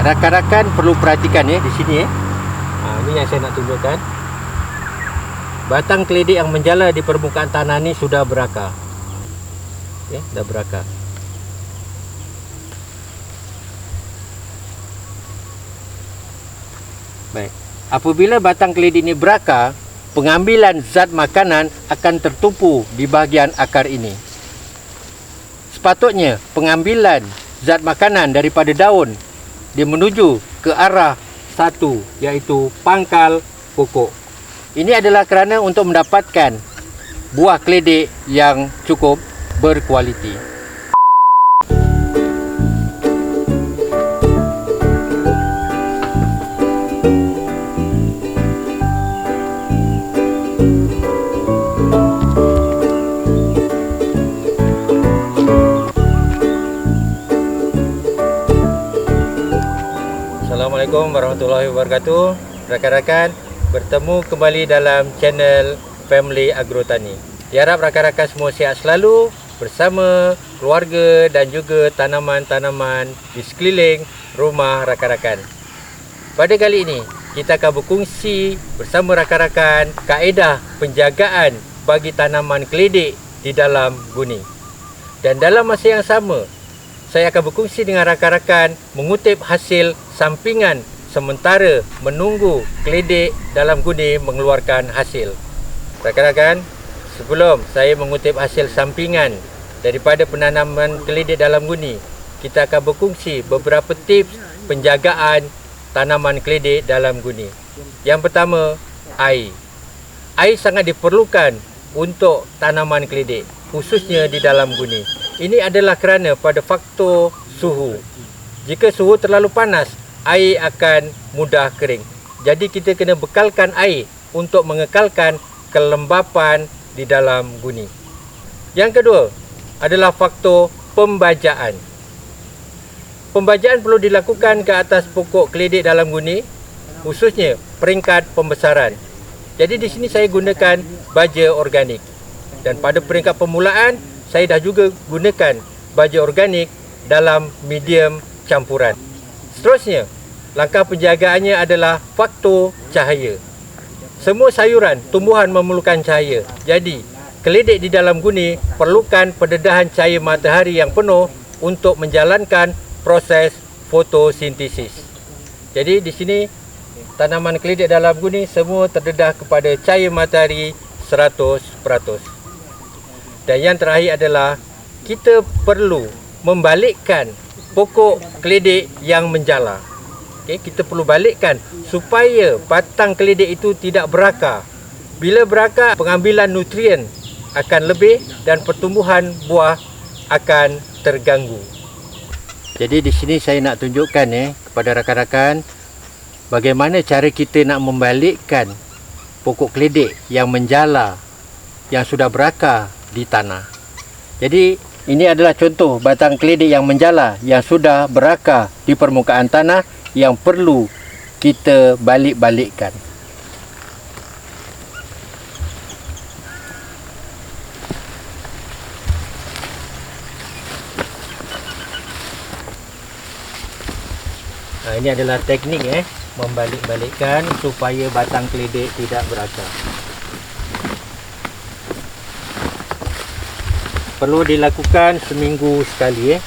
rakan-rakan perlu perhatikan di sini ini yang saya nak tunjukkan. Batang keledek yang menjala di permukaan tanah ni sudah berakar. Dah berakar. Baik. Apabila batang keledek ini berakar, pengambilan zat makanan akan tertumpu di bahagian akar ini. Sepatutnya pengambilan zat makanan daripada daun dia menuju ke arah satu, iaitu pangkal pokok. Ini adalah kerana untuk mendapatkan buah keledek yang cukup berkualiti. Assalamualaikum warahmatullahi wabarakatuh. Rakan-rakan, bertemu kembali dalam channel Family Agrotani. Diharap rakan-rakan semua sihat selalu bersama keluarga dan juga tanaman-tanaman di sekeliling rumah rakan-rakan. Pada kali ini, kita akan berkongsi bersama rakan-rakan kaedah penjagaan bagi tanaman keledek di dalam guni. Dan dalam masa yang sama, saya akan berkongsi dengan rakan-rakan mengutip hasil sampingan sementara menunggu keledek dalam guni mengeluarkan hasil. Rakan-rakan, sebelum saya mengutip hasil sampingan daripada penanaman keledek dalam guni, kita akan berkongsi beberapa tips penjagaan tanaman keledek dalam guni. Yang pertama, air. Air sangat diperlukan untuk tanaman keledek, khususnya di dalam guni. Ini adalah kerana pada faktor suhu. Jika suhu terlalu panas, air akan mudah kering. Jadi kita kena bekalkan air untuk mengekalkan kelembapan di dalam guni. Yang kedua adalah faktor pembajaan. Pembajaan perlu dilakukan ke atas pokok keledek dalam guni, khususnya peringkat pembesaran. Jadi di sini saya gunakan baja organik. Dan pada peringkat permulaan, saya dah juga gunakan baja organik dalam medium campuran. Seterusnya, langkah penjagaannya adalah faktor cahaya. Semua sayuran, tumbuhan memerlukan cahaya. Jadi, keledek di dalam guni perlukan pendedahan cahaya matahari yang penuh untuk menjalankan proses fotosintesis. Jadi di sini tanaman keledek dalam guni semua terdedah kepada cahaya matahari 100%. Dan yang terakhir adalah kita perlu membalikkan pokok keledek yang menjala. Kita perlu balikkan supaya batang keledek itu tidak berakar. Bila berakar, pengambilan nutrien akan lebih dan pertumbuhan buah akan terganggu. Jadi di sini saya nak tunjukkan kepada rakan-rakan bagaimana cara kita nak membalikkan pokok keledek yang menjala, yang sudah berakar di tanah. Jadi ini adalah contoh batang keledek yang menjala yang sudah berakar di permukaan tanah yang perlu kita balik-balikkan. Ini adalah teknik membalik-balikkan supaya batang keledek tidak berakar. Perlu dilakukan seminggu sekali.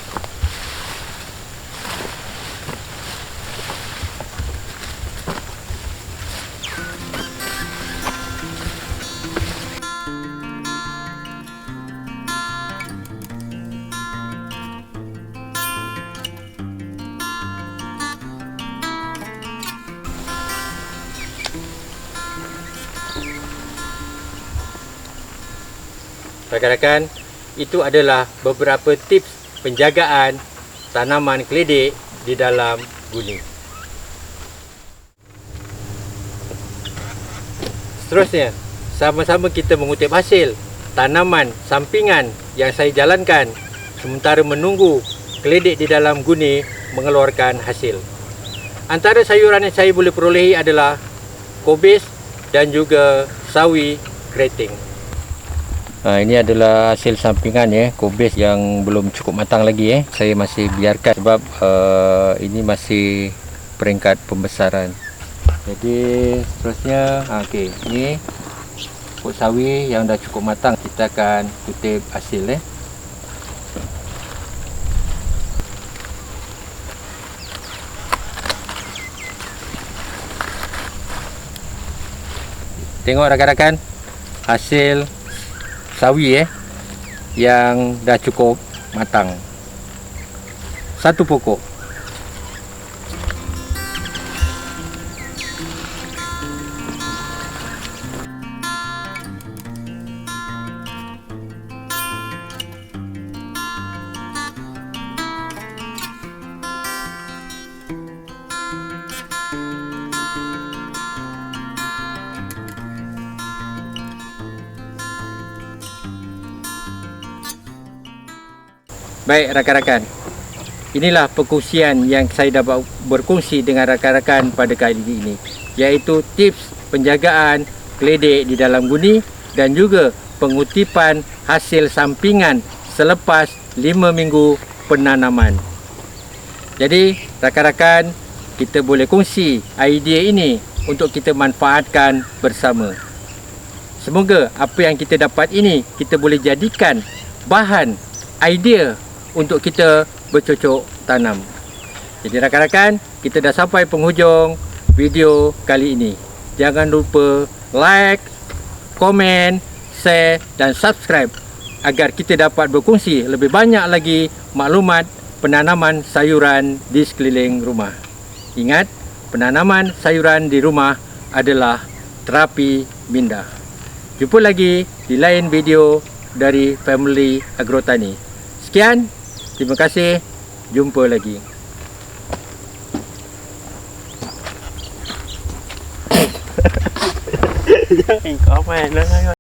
Rakan-rakan, itu adalah beberapa tips penjagaan tanaman keledek di dalam guni. Seterusnya, sama-sama kita mengutip hasil tanaman sampingan yang saya jalankan sementara menunggu keledek di dalam guni mengeluarkan hasil. Antara sayuran yang saya boleh perolehi adalah kobis dan juga sawi keriting. Ini adalah hasil sampingan kobis yang belum cukup matang lagi Saya masih biarkan sebab ini masih peringkat pembesaran. Jadi seterusnya, okey, ni pokok sawi yang dah cukup matang, kita akan kutip hasil Tengok rakan-rakan, hasil sawi yang dah cukup matang. Satu pokok. Baik rakan-rakan, inilah perkongsian yang saya dapat berkongsi dengan rakan-rakan pada kali ini, iaitu tips penjagaan keledek di dalam guni dan juga pengutipan hasil sampingan selepas 5 minggu penanaman. Jadi rakan-rakan, kita boleh kongsi idea ini untuk kita manfaatkan bersama. Semoga apa yang kita dapat ini kita boleh jadikan bahan idea untuk kita bercocok tanam. Jadi rakan-rakan, kita dah sampai penghujung video kali ini. Jangan lupa like, komen, share dan subscribe agar kita dapat berkongsi lebih banyak lagi maklumat penanaman sayuran di sekeliling rumah. Ingat, penanaman sayuran di rumah adalah terapi minda. Jumpa lagi di lain video dari Family Agrotani. Sekian, terima kasih, jumpa lagi. Có mà lên